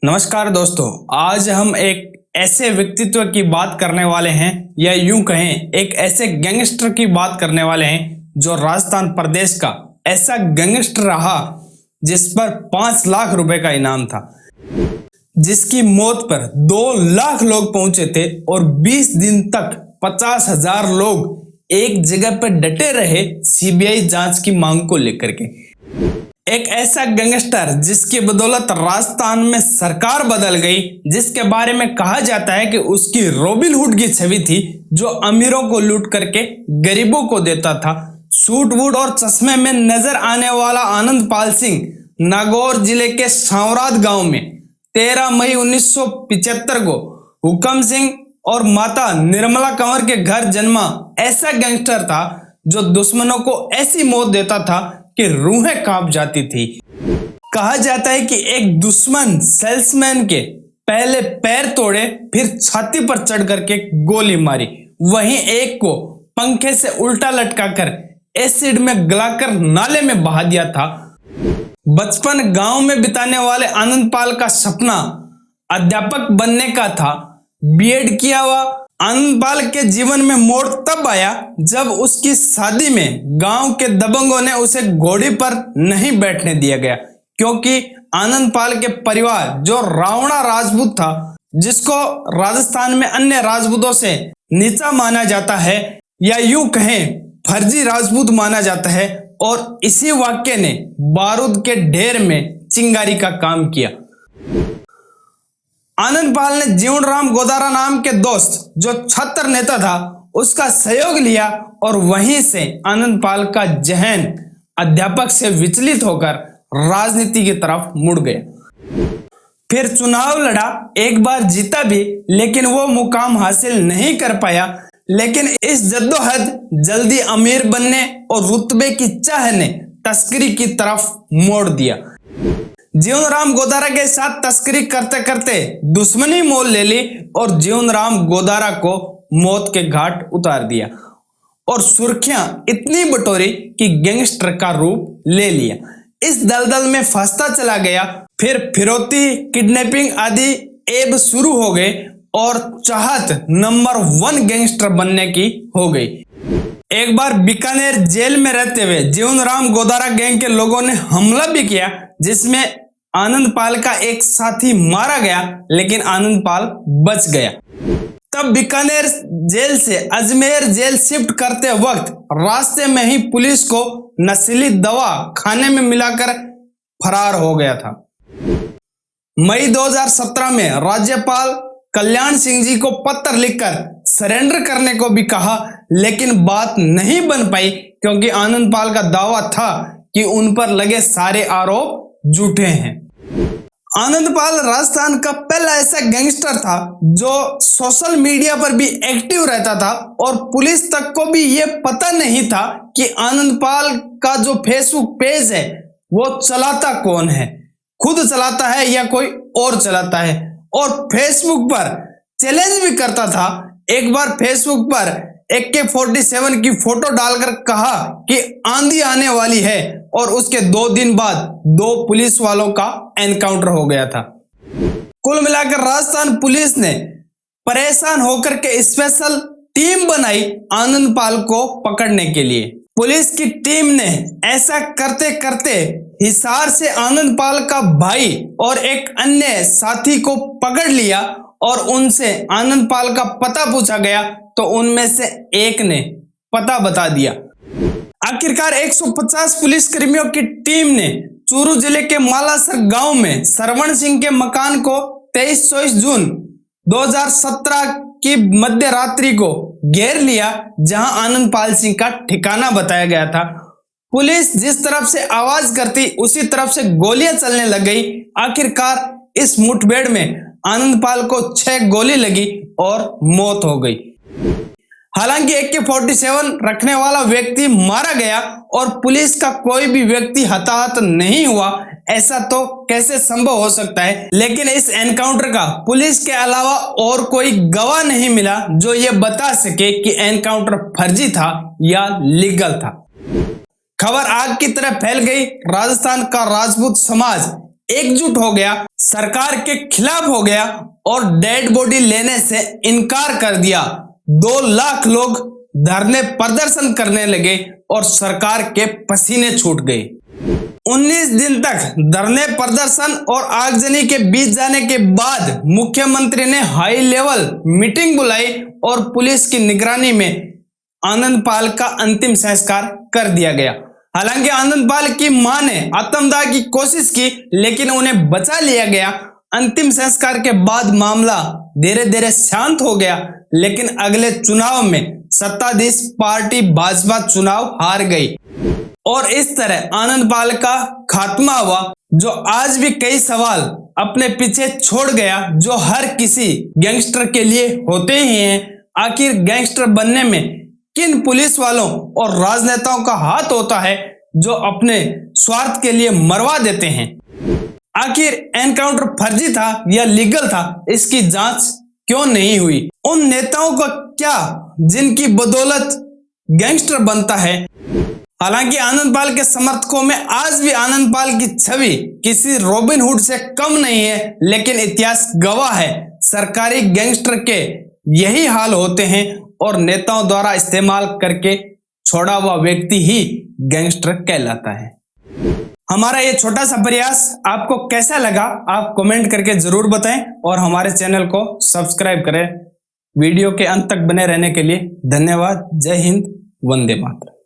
नमस्कार दोस्तों, आज हम एक ऐसे व्यक्तित्व की बात करने वाले हैं या यूं कहें एक ऐसे गैंगस्टर की बात करने वाले हैं जो राजस्थान प्रदेश का ऐसा गैंगस्टर रहा जिस पर 5 लाख रुपए का इनाम था, जिसकी मौत पर 2 लाख लोग पहुंचे थे और 20 दिन तक 50,000 लोग एक जगह पर डटे रहे सीबीआई जांच की मांग को लेकर के। एक ऐसा गैंगस्टर जिसकी बदौलत राजस्थान में सरकार बदल गई, जिसके बारे में कहा जाता है कि उसकी रॉबिनहुड की छवि थी, जो अमीरों को लूट करके गरीबों को देता था। सूट वूट और चश्मे में नजर आने वाला आनंदपाल सिंह नागौर जिले के सांवराद गांव में 13 मई 1975 को हुकम सिंह और माता निर्मला कंवर के घर जन्मा ऐसा गैंगस्टर था जो दुश्मनों को ऐसी मौत देता था कि रूहें कांप जाती थी। कहा जाता है कि एक दुश्मन सेल्समैन के पहले पैर तोड़े, फिर छाती पर चढ़ करके गोली मारी, वहीं एक को पंखे से उल्टा लटकाकर एसिड में गलाकर नाले में बहा दिया था। बचपन गांव में बिताने वाले आनंदपाल का सपना अध्यापक बनने का था। बीएड किया हुआ आनंदपाल के जीवन में मोड़ तब आया जब उसकी शादी में गांव के दबंगों ने उसे घोड़ी पर नहीं बैठने दिया गया, क्योंकि आनंदपाल के परिवार जो रावणा राजपूत था, जिसको राजस्थान में अन्य राजपूतों से नीचा माना जाता है या यूं कहें फर्जी राजपूत माना जाता है, और इसी वाक्य ने बारूद के ढेर में चिंगारी का काम किया। आनंदपाल ने जीवनराम गोदारा नाम के दोस्त जो छत्र नेता था उसका सहयोग लिया और वहीं से आनंदपाल का जहन अध्यापक से विचलित होकर राजनीति की तरफ मुड़ गया। फिर चुनाव लड़ा, एक बार जीता भी, लेकिन वो मुकाम हासिल नहीं कर पाया। लेकिन इस जद्दोजहद जल्दी अमीर बनने और रुतबे की चाह ने तस्करी की तरफ मोड़ दिया। जीवनराम गोदारा के साथ तस्करी करते करते दुश्मनी मोल ले ली और जीवनराम गोदारा को मौत के घाट उतार दिया और सुर्खियां इतनी बटोरी कि गैंगस्टर का रूप ले लिया। इस दलदल में फंसता चला गया। फिर फिरौती, किडनैपिंग आदि एब शुरू हो गए और चाहत नंबर 1 गैंगस्टर बनने की हो गई। एक बार बीकानेर जेल में रहते हुए जीवनराम गोदारा गैंग के लोगों ने हमला भी किया, जिसमें आनंदपाल का एक साथी मारा गया, लेकिन आनंदपाल बच गया। तब बीकानेर जेल से अजमेर जेल शिफ्ट करते वक्त रास्ते में ही पुलिस को नशीली दवा खाने में मिलाकर फरार हो गया था। मई 2017 में राज्यपाल कल्याण सिंह जी को पत्र लिखकर सरेंडर करने को भी कहा, लेकिन बात नहीं बन पाई, क्योंकि आनंदपाल का दावा था कि उन पर लगे सारे आरोप झूठे हैं। आनंदपाल राजस्थान का पहला ऐसा गैंगस्टर था जो सोशल मीडिया पर भी एक्टिव रहता था और पुलिस तक को भी ये पता नहीं था कि आनंदपाल का जो फेसबुक पेज है वो चलाता कौन है, खुद चलाता है या कोई और चलाता है। और फेसबुक पर चैलेंज भी करता था। एक बार फेसबुक पर AK-47 की फोटो डालकर कहा कि आंधी आने वाली है, और उसके 2 दिन बाद 2 पुलिस वालों का एनकाउंटर हो गया था। कुल मिलाकर राजस्थान पुलिस ने परेशान होकर के स्पेशल टीम बनाई आनंदपाल को पकड़ने के लिए। पुलिस की टीम ने ऐसा करते करते हिसार से आनंदपाल का भाई और एक अन्य साथी को पकड़ लिया और उनसे आनंदपाल का पता पूछा गया, तो उनमें से एक ने पता बता दिया। आखिरकार 150 पुलिस कर्मियों की टीम ने चूरू जिले के मालासर गांव में श्रवण सिंह के मकान को 23-24 जून 2017 की मध्य रात्रि को घेर लिया, जहां आनंदपाल सिंह का ठिकाना बताया गया था। पुलिस जिस तरफ से आवाज करती उसी तरफ से गोलियां चलने लग गई। आखिरकार इस मुठभेड़ में आनंदपाल को 6 गोली लगी और मौत हो गई। हालांकि AK-47 रखने वाला व्यक्ति मारा गया और पुलिस का कोई भी व्यक्ति हताहत नहीं हुआ, ऐसा तो कैसे संभव हो सकता है। लेकिन इस एनकाउंटर का पुलिस के अलावा और कोई गवाह नहीं मिला जो ये बता सके कि एनकाउंटर फर्जी था या लीगल था। खबर आग की तरह फैल गई। राजस्थान का राजपूत समाज एकजुट हो गया, सरकार के खिलाफ हो गया और डेड बॉडी लेने से इनकार कर दिया। 2 लाख लोग धरने प्रदर्शन करने लगे और सरकार के पसीने छूट गए। 19 दिन तक धरने प्रदर्शन और आगजनी के बीच जाने के बाद मुख्यमंत्री ने हाई लेवल मीटिंग बुलाई और पुलिस की निगरानी में आनंदपाल का अंतिम संस्कार कर दिया गया। हालांकि आनंदपाल की मां ने आत्मदाह की कोशिश की, लेकिन उन्हें बचा लिया गया। अंतिम संस्कार के बाद मामला धीरे धीरे शांत हो गया, लेकिन अगले चुनाव में सत्ताधीश पार्टी भाजपा चुनाव हार गई और इस तरह आनंदपाल का खात्मा हुआ, जो आज भी कई सवाल अपने पीछे छोड़ गया, जो हर किसी गैंगस्टर के लिए होते ही हैं। आखिर गैंगस्टर बनने में किन पुलिस वालों और राजनेताओं का हाथ होता है, जो अपने स्वार्थ के लिए मरवा देते हैं? आखिर एनकाउंटर फर्जी था या लीगल था, इसकी जांच क्यों नहीं हुई? उन नेताओं का क्या जिनकी बदौलत गैंगस्टर बनता है? हालांकि आनंदपाल के समर्थकों में आज भी आनंदपाल की छवि किसी रॉबिन हुड से कम नहीं है, लेकिन इतिहास गवाह है, सरकारी गैंगस्टर के यही हाल होते हैं और नेताओं द्वारा इस्तेमाल करके छोड़ा हुआ व्यक्ति ही गैंगस्टर कहलाता है। हमारा ये छोटा सा प्रयास आपको कैसा लगा, आप कमेंट करके जरूर बताएं और हमारे चैनल को सब्सक्राइब करें। वीडियो के अंत तक बने रहने के लिए धन्यवाद। जय हिंद, वंदे मातरम।